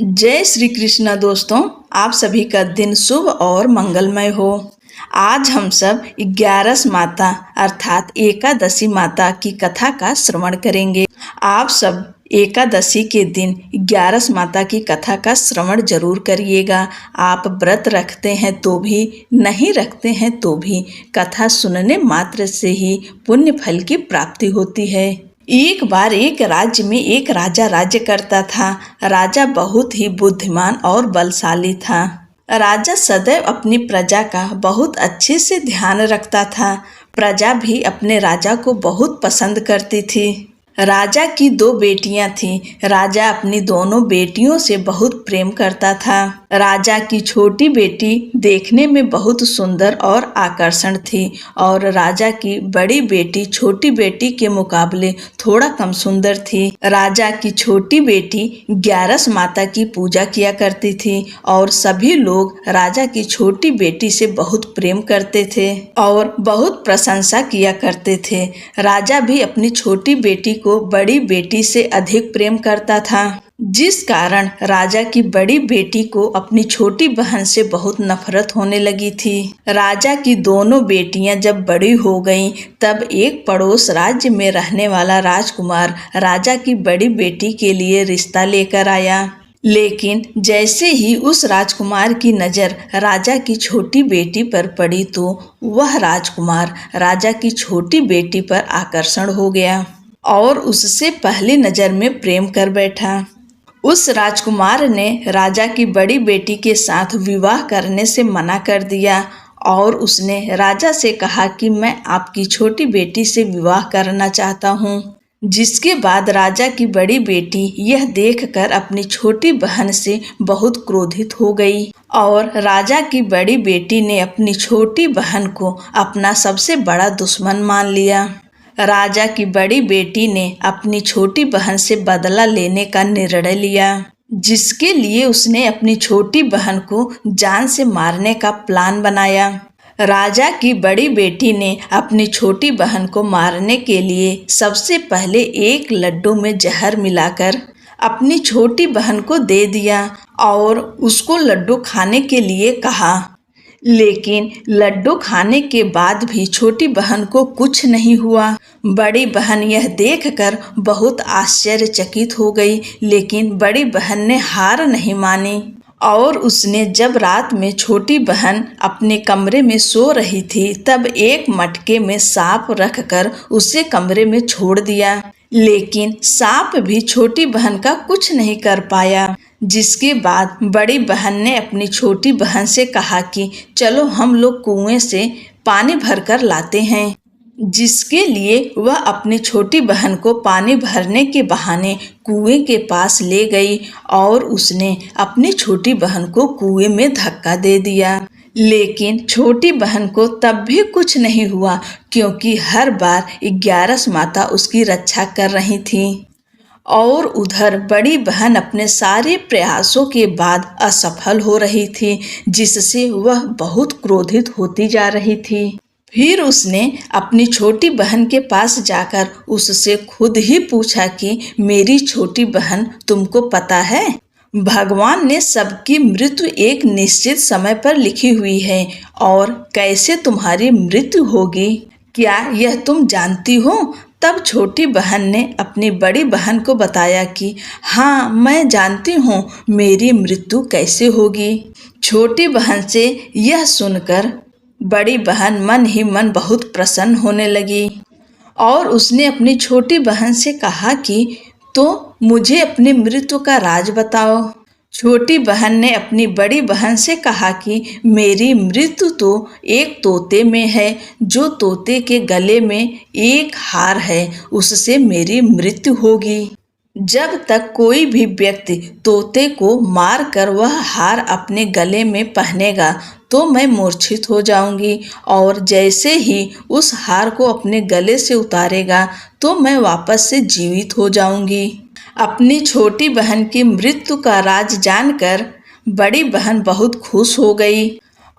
जय श्री कृष्ण दोस्तों। आप सभी का दिन शुभ और मंगलमय हो। आज हम सब 11 माता अर्थात एकादशी माता की कथा का श्रवण करेंगे। आप सब एकादशी के दिन 11 माता की कथा का श्रवण जरूर करिएगा। आप व्रत रखते हैं तो भी, नहीं रखते हैं तो भी कथा सुनने मात्र से ही पुण्य फल की प्राप्ति होती है। एक बार एक राज्य में एक राजा राज्य करता था। राजा बहुत ही बुद्धिमान और बलशाली था। राजा सदैव अपनी प्रजा का बहुत अच्छे से ध्यान रखता था। प्रजा भी अपने राजा को बहुत पसंद करती थी। राजा की 2 बेटियां थीं। राजा अपनी दोनों बेटियों से बहुत प्रेम करता था। राजा की छोटी बेटी देखने में बहुत सुंदर और आकर्षण थी और राजा की बड़ी बेटी छोटी बेटी के मुकाबले थोड़ा कम सुंदर थी। राजा की छोटी बेटी 11 माता की पूजा किया करती थी और सभी लोग राजा की छोटी बेटी से बहुत प्रेम करते थे और बहुत प्रशंसा किया करते थे। राजा भी अपनी छोटी बेटी को बड़ी बेटी से अधिक प्रेम करता था, जिस कारण राजा की बड़ी बेटी को अपनी छोटी बहन से बहुत नफरत होने लगी थी। राजा की दोनों बेटियां जब बड़ी हो गईं, तब एक पड़ोस राज्य में रहने वाला राजकुमार राजा की बड़ी बेटी के लिए रिश्ता लेकर आया। लेकिन जैसे ही उस राजकुमार की नज़र राजा की छोटी बेटी पर पड़ी, तो वह राजकुमार राजा की छोटी बेटी पर आकर्षण हो गया और उससे पहली नज़र में प्रेम कर बैठा। उस राजकुमार ने राजा की बड़ी बेटी के साथ विवाह करने से मना कर दिया और उसने राजा से कहा कि मैं आपकी छोटी बेटी से विवाह करना चाहता हूँ। जिसके बाद राजा की बड़ी बेटी यह देखकर अपनी छोटी बहन से बहुत क्रोधित हो गई और राजा की बड़ी बेटी ने अपनी छोटी बहन को अपना सबसे बड़ा दुश्मन मान लिया। राजा की बड़ी बेटी ने अपनी छोटी बहन से बदला लेने का निर्णय लिया, जिसके लिए उसने अपनी छोटी बहन को जान से मारने का प्लान बनाया। राजा की बड़ी बेटी ने अपनी छोटी बहन को मारने के लिए सबसे पहले एक लड्डू में जहर मिलाकर अपनी छोटी बहन को दे दिया और उसको लड्डू खाने के लिए कहा। लेकिन लड्डू खाने के बाद भी छोटी बहन को कुछ नहीं हुआ। बड़ी बहन यह देखकर बहुत आश्चर्यचकित हो गई, लेकिन बड़ी बहन ने हार नहीं मानी और उसने जब रात में छोटी बहन अपने कमरे में सो रही थी, तब एक मटके में सांप रखकर उसे कमरे में छोड़ दिया। लेकिन सांप भी छोटी बहन का कुछ नहीं कर पाया। जिसके बाद बड़ी बहन ने अपनी छोटी बहन से कहा कि चलो हम लोग कुएं से पानी भरकर लाते हैं। जिसके लिए वह अपनी छोटी बहन को पानी भरने के बहाने कुएं के पास ले गई और उसने अपनी छोटी बहन को कुएं में धक्का दे दिया। लेकिन छोटी बहन को तब भी कुछ नहीं हुआ, क्योंकि हर बार 11 माता उसकी रक्षा कर रही थी और उधर बड़ी बहन अपने सारे प्रयासों के बाद असफल हो रही थी, जिससे वह बहुत क्रोधित होती जा रही थी। फिर उसने अपनी छोटी बहन के पास जाकर उससे खुद ही पूछा कि मेरी छोटी बहन, तुमको पता है भगवान ने सबकी मृत्यु एक निश्चित समय पर लिखी हुई है और कैसे तुम्हारी मृत्यु होगी, क्या यह तुम जानती हो? तब छोटी बहन ने अपनी बड़ी बहन को बताया कि हाँ, मैं जानती हूँ मेरी मृत्यु कैसे होगी। छोटी बहन से यह सुनकर बड़ी बहन मन ही मन बहुत प्रसन्न होने लगी और उसने अपनी छोटी बहन से कहा कि तो मुझे अपनी मृत्यु का राज बताओ। छोटी बहन ने अपनी बड़ी बहन से कहा कि मेरी मृत्यु तो एक तोते में है, जो तोते के गले में एक हार है, उससे मेरी मृत्यु होगी। जब तक कोई भी व्यक्ति तोते को मार कर वह हार अपने गले में पहनेगा तो मैं मूर्छित हो जाऊंगी और जैसे ही उस हार को अपने गले से उतारेगा तो मैं वापस से जीवित हो जाऊंगी। अपनी छोटी बहन की मृत्यु का राज जानकर बड़ी बहन बहुत खुश हो गई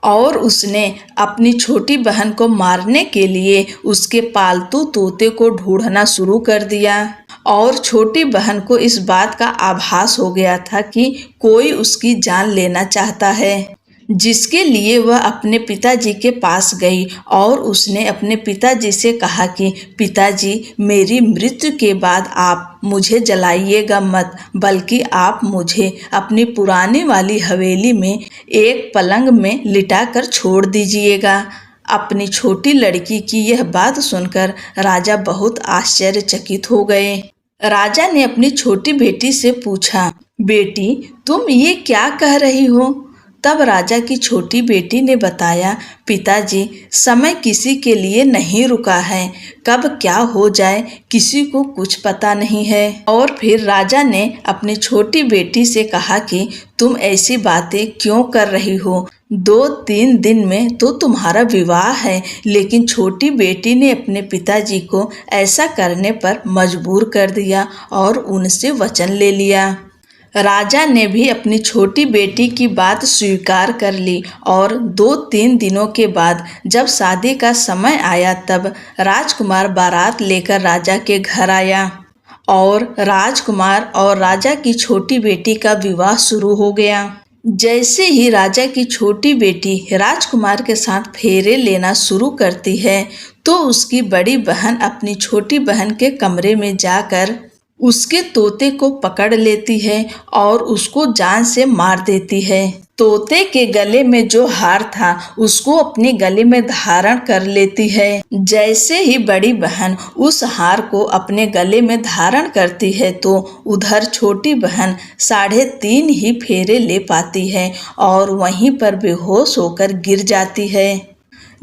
और उसने अपनी छोटी बहन को मारने के लिए उसके पालतू तोते को ढूंढना शुरू कर दिया और छोटी बहन को इस बात का आभास हो गया था कि कोई उसकी जान लेना चाहता है, जिसके लिए वह अपने पिताजी के पास गई और उसने अपने पिताजी से कहा कि पिताजी, मेरी मृत्यु के बाद आप मुझे जलाइएगा मत, बल्कि आप मुझे अपनी पुरानी वाली हवेली में एक पलंग में लिटा कर छोड़ दीजिएगा। अपनी छोटी लड़की की यह बात सुनकर राजा बहुत आश्चर्यचकित हो गए। राजा ने अपनी छोटी बेटी से पूछा, बेटी, तुम ये क्या कह रही हो? तब राजा की छोटी बेटी ने बताया, पिताजी, समय किसी के लिए नहीं रुका है, कब क्या हो जाए किसी को कुछ पता नहीं है। और फिर राजा ने अपनी छोटी बेटी से कहा कि तुम ऐसी बातें क्यों कर रही हो? 2-3 दिन में तो तुम्हारा विवाह है। लेकिन छोटी बेटी ने अपने पिताजी को ऐसा करने पर मजबूर कर दिया और उनसे वचन ले लिया। राजा ने भी अपनी छोटी बेटी की बात स्वीकार कर ली और 2-3 दिनों के बाद जब शादी का समय आया तब राजकुमार बारात लेकर राजा के घर आया और राजकुमार और राजा की छोटी बेटी का विवाह शुरू हो गया। जैसे ही राजा की छोटी बेटी राजकुमार के साथ फेरे लेना शुरू करती है तो उसकी बड़ी बहन अपनी छोटी बहन के कमरे में जाकर उसके तोते को पकड़ लेती है और उसको जान से मार देती है। तोते के गले में जो हार था उसको अपने गले में धारण कर लेती है। जैसे ही बड़ी बहन उस हार को अपने गले में धारण करती है तो उधर छोटी बहन 3.5 ही फेरे ले पाती है और वहीं पर बेहोश होकर गिर जाती है।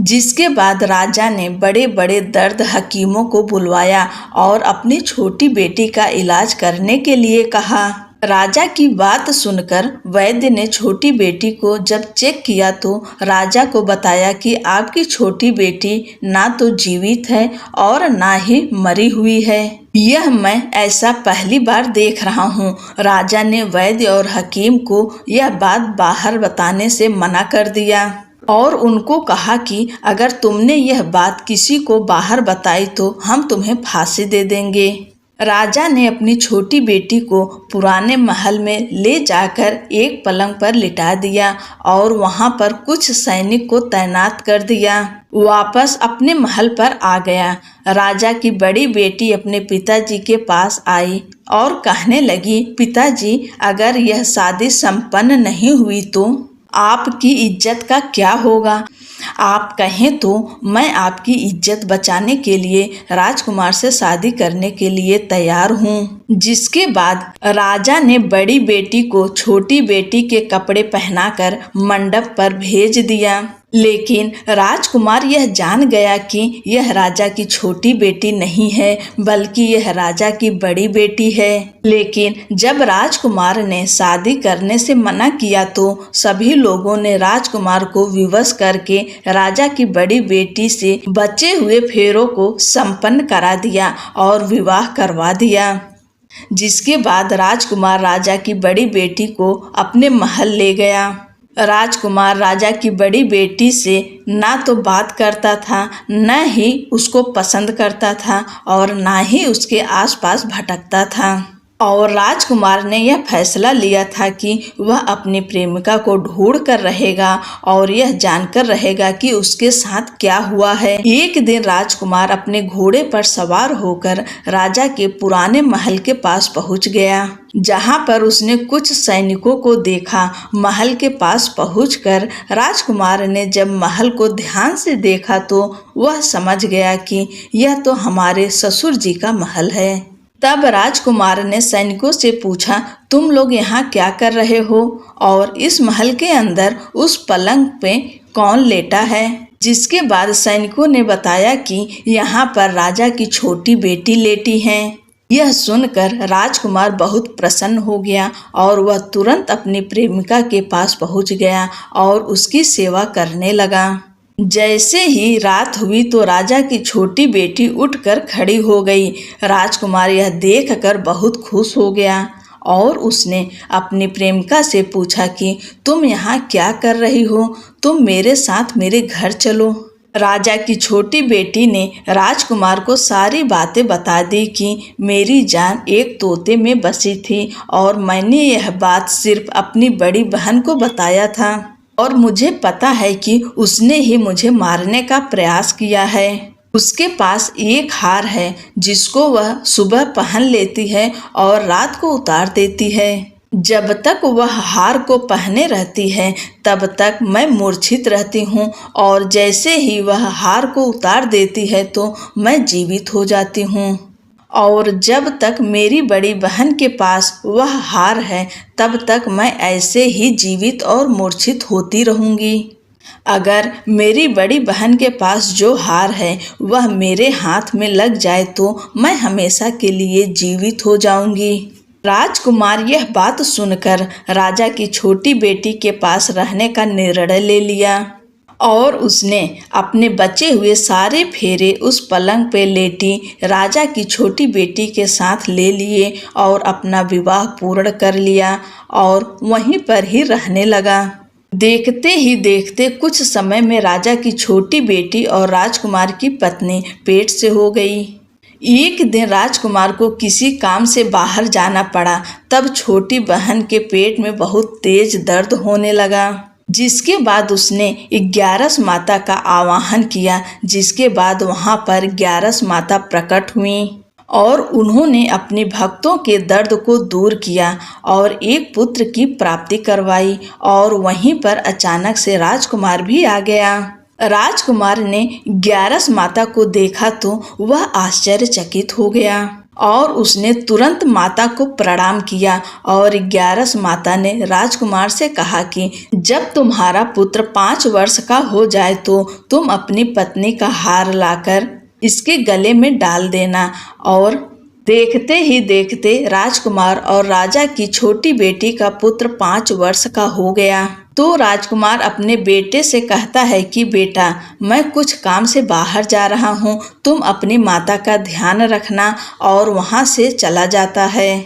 जिसके बाद राजा ने बड़े बड़े दर्द हकीमों को बुलवाया और अपनी छोटी बेटी का इलाज करने के लिए कहा। राजा की बात सुनकर वैद्य ने छोटी बेटी को जब चेक किया तो राजा को बताया कि आपकी छोटी बेटी ना तो जीवित है और ना ही मरी हुई है। यह मैं ऐसा पहली बार देख रहा हूँ। राजा ने वैद्य और हकीम को यह बात बाहर बताने से मना कर दिया और उनको कहा कि अगर तुमने यह बात किसी को बाहर बताई तो हम तुम्हें फांसी दे देंगे। राजा ने अपनी छोटी बेटी को पुराने महल में ले जाकर एक पलंग पर लिटा दिया और वहां पर कुछ सैनिक को तैनात कर दिया। वापस अपने महल पर आ गया। राजा की बड़ी बेटी अपने पिताजी के पास आई और कहने लगी, पिताजी, अगर यह शादी संपन्न नहीं हुई तो आपकी इज्जत का क्या होगा? आप कहें तो मैं आपकी इज्जत बचाने के लिए राजकुमार से शादी करने के लिए तैयार हूँ। जिसके बाद राजा ने बड़ी बेटी को छोटी बेटी के कपड़े पहनाकर मंडप पर भेज दिया। लेकिन राजकुमार यह जान गया कि यह राजा की छोटी बेटी नहीं है बल्कि यह राजा की बड़ी बेटी है। लेकिन जब राजकुमार ने शादी करने से मना किया तो सभी लोगों ने राजकुमार को विवश करके राजा की बड़ी बेटी से बचे हुए फेरों को संपन्न करा दिया और विवाह करवा दिया। जिसके बाद राजकुमार राजा की बड़ी बेटी को अपने महल ले गया। राजकुमार राजा की बड़ी बेटी से ना तो बात करता था, न ही उसको पसंद करता था और ना ही उसके आसपास भटकता था। और राजकुमार ने यह फैसला लिया था कि वह अपनी प्रेमिका को ढूंढ कर रहेगा और यह जानकर रहेगा कि उसके साथ क्या हुआ है। एक दिन राजकुमार अपने घोड़े पर सवार होकर राजा के पुराने महल के पास पहुंच गया, जहां पर उसने कुछ सैनिकों को देखा। महल के पास पहुंचकर राजकुमार ने जब महल को ध्यान से देखा तो वह समझ गया कि यह तो हमारे ससुर जी का महल है। तब राजकुमार ने सैनिकों से पूछा, तुम लोग यहाँ क्या कर रहे हो और इस महल के अंदर उस पलंग पे कौन लेटा है? जिसके बाद सैनिकों ने बताया कि यहाँ पर राजा की छोटी बेटी लेटी है। यह सुनकर राजकुमार बहुत प्रसन्न हो गया और वह तुरंत अपनी प्रेमिका के पास पहुँच गया और उसकी सेवा करने लगा। जैसे ही रात हुई तो राजा की छोटी बेटी उठकर खड़ी हो गई। राजकुमार यह देखकर बहुत खुश हो गया और उसने अपनी प्रेमिका से पूछा कि तुम यहाँ क्या कर रही हो? तुम मेरे साथ मेरे घर चलो। राजा की छोटी बेटी ने राजकुमार को सारी बातें बता दी कि मेरी जान एक तोते में बसी थी और मैंने यह बात सिर्फ अपनी बड़ी बहन को बताया था और मुझे पता है कि उसने ही मुझे मारने का प्रयास किया है। उसके पास एक हार है जिसको वह सुबह पहन लेती है और रात को उतार देती है। जब तक वह हार को पहने रहती है तब तक मैं मूर्छित रहती हूँ और जैसे ही वह हार को उतार देती है तो मैं जीवित हो जाती हूँ। और जब तक मेरी बड़ी बहन के पास वह हार है तब तक मैं ऐसे ही जीवित और मूर्छित होती रहूँगी। अगर मेरी बड़ी बहन के पास जो हार है वह मेरे हाथ में लग जाए तो मैं हमेशा के लिए जीवित हो जाऊंगी। राजकुमार यह बात सुनकर राजा की छोटी बेटी के पास रहने का निर्णय ले लिया और उसने अपने बचे हुए सारे फेरे उस पलंग पे लेटी राजा की छोटी बेटी के साथ ले लिए और अपना विवाह पूर्ण कर लिया और वहीं पर ही रहने लगा। देखते ही देखते कुछ समय में राजा की छोटी बेटी और राजकुमार की पत्नी पेट से हो गई। एक दिन राजकुमार को किसी काम से बाहर जाना पड़ा। तब छोटी बहन के पेट में बहुत तेज दर्द होने लगा, जिसके बाद उसने 11 माता का आवाहन किया, जिसके बाद वहां पर 11 माता प्रकट हुई और उन्होंने अपने भक्तों के दर्द को दूर किया और एक पुत्र की प्राप्ति करवाई। और वहीं पर अचानक से राजकुमार भी आ गया। राजकुमार ने 11 माता को देखा तो वह आश्चर्यचकित हो गया और उसने तुरंत माता को प्रणाम किया और 11 माता ने राजकुमार से कहा कि जब तुम्हारा पुत्र 5 वर्ष का हो जाए तो तुम अपनी पत्नी का हार लाकर इसके गले में डाल देना। और देखते ही देखते राजकुमार और राजा की छोटी बेटी का पुत्र 5 वर्ष का हो गया। तो राजकुमार अपने बेटे से कहता है कि बेटा, मैं कुछ काम से बाहर जा रहा हूँ, तुम अपनी माता का ध्यान रखना, और वहाँ से चला जाता है।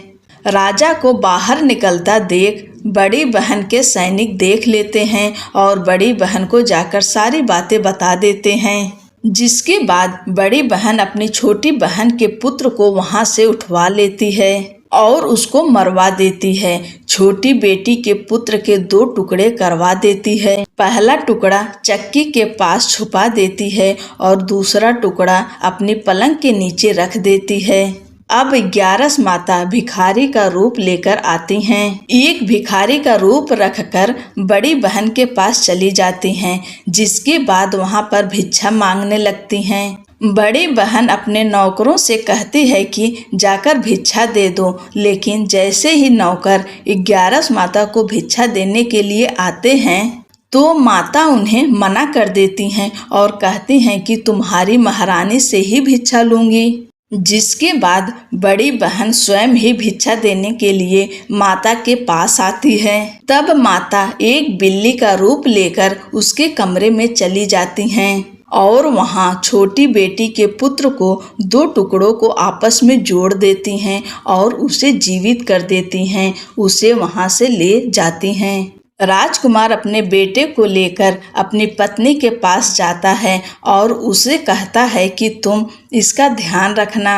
राजा को बाहर निकलता देख बड़ी बहन के सैनिक देख लेते हैं और बड़ी बहन को जाकर सारी बातें बता देते हैं, जिसके बाद बड़ी बहन अपनी छोटी बहन के पुत्र को वहां से उठवा लेती है और उसको मरवा देती है। छोटी बेटी के पुत्र के 2 टुकड़े करवा देती है। पहला टुकड़ा चक्की के पास छुपा देती है और दूसरा टुकड़ा अपनी पलंग के नीचे रख देती है। अब 11 माता भिखारी का रूप लेकर आती हैं। एक भिखारी का रूप रखकर बड़ी बहन के पास चली जाती हैं, जिसके बाद वहां पर भिक्षा मांगने लगती हैं। बड़ी बहन अपने नौकरों से कहती है कि जाकर भिक्षा दे दो, लेकिन जैसे ही नौकर 11 माता को भिक्षा देने के लिए आते हैं तो माता उन्हें मना कर देती हैं और कहती हैं कि तुम्हारी महारानी से ही भिक्षा लूंगी। जिसके बाद बड़ी बहन स्वयं ही भिक्षा देने के लिए माता के पास आती है। तब माता एक बिल्ली का रूप लेकर उसके कमरे में चली जाती हैं और वहां छोटी बेटी के पुत्र को 2 टुकड़ों को आपस में जोड़ देती हैं और उसे जीवित कर देती हैं, उसे वहां से ले जाती हैं। राजकुमार अपने बेटे को लेकर अपनी पत्नी के पास जाता है और उसे कहता है कि तुम इसका ध्यान रखना।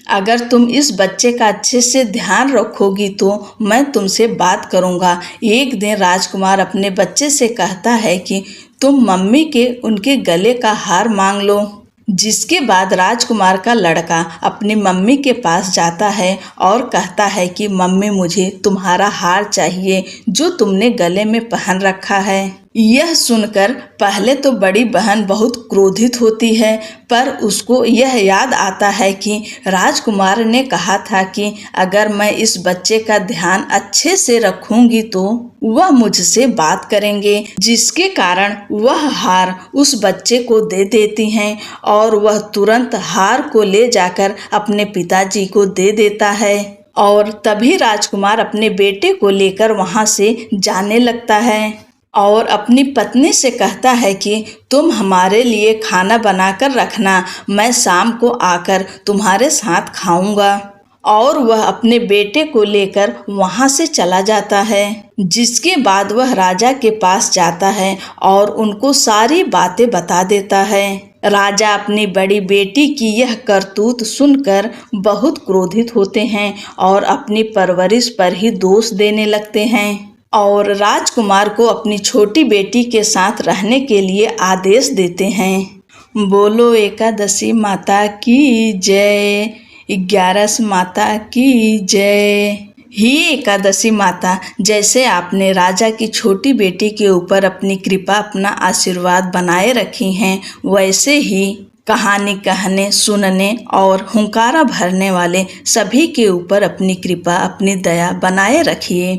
अगर तुम इस बच्चे का अच्छे से ध्यान रखोगी तो मैं तुमसे बात करूँगा। एक दिन राजकुमार अपने बच्चे से कहता है कि तुम मम्मी के उनके गले का हार मांग लो। जिसके बाद राजकुमार का लड़का अपनी मम्मी के पास जाता है और कहता है कि मम्मी, मुझे तुम्हारा हार चाहिए जो तुमने गले में पहन रखा है। यह सुनकर पहले तो बड़ी बहन बहुत क्रोधित होती है, पर उसको यह याद आता है कि राजकुमार ने कहा था कि अगर मैं इस बच्चे का ध्यान अच्छे से रखूंगी तो वह मुझसे बात करेंगे, जिसके कारण वह हार उस बच्चे को दे देती हैं और वह तुरंत हार को ले जाकर अपने पिताजी को दे देता है। और तभी राजकुमार अपने बेटे को लेकर वहां से जाने लगता है और अपनी पत्नी से कहता है कि तुम हमारे लिए खाना बनाकर रखना, मैं शाम को आकर तुम्हारे साथ खाऊंगा। और वह अपने बेटे को लेकर वहां से चला जाता है। जिसके बाद वह राजा के पास जाता है और उनको सारी बातें बता देता है। राजा अपनी बड़ी बेटी की यह करतूत सुनकर बहुत क्रोधित होते हैं और अपनी परवरिश पर ही दोष देने लगते हैं और राजकुमार को अपनी छोटी बेटी के साथ रहने के लिए आदेश देते हैं। बोलो एकादशी माता की जय, 11 माता की जय। ही एकादशी माता, जैसे आपने राजा की छोटी बेटी के ऊपर अपनी कृपा, अपना आशीर्वाद बनाए रखी हैं, वैसे ही कहानी कहने, सुनने और हुंकारा भरने वाले सभी के ऊपर अपनी कृपा, अपनी दया बनाए रखिए।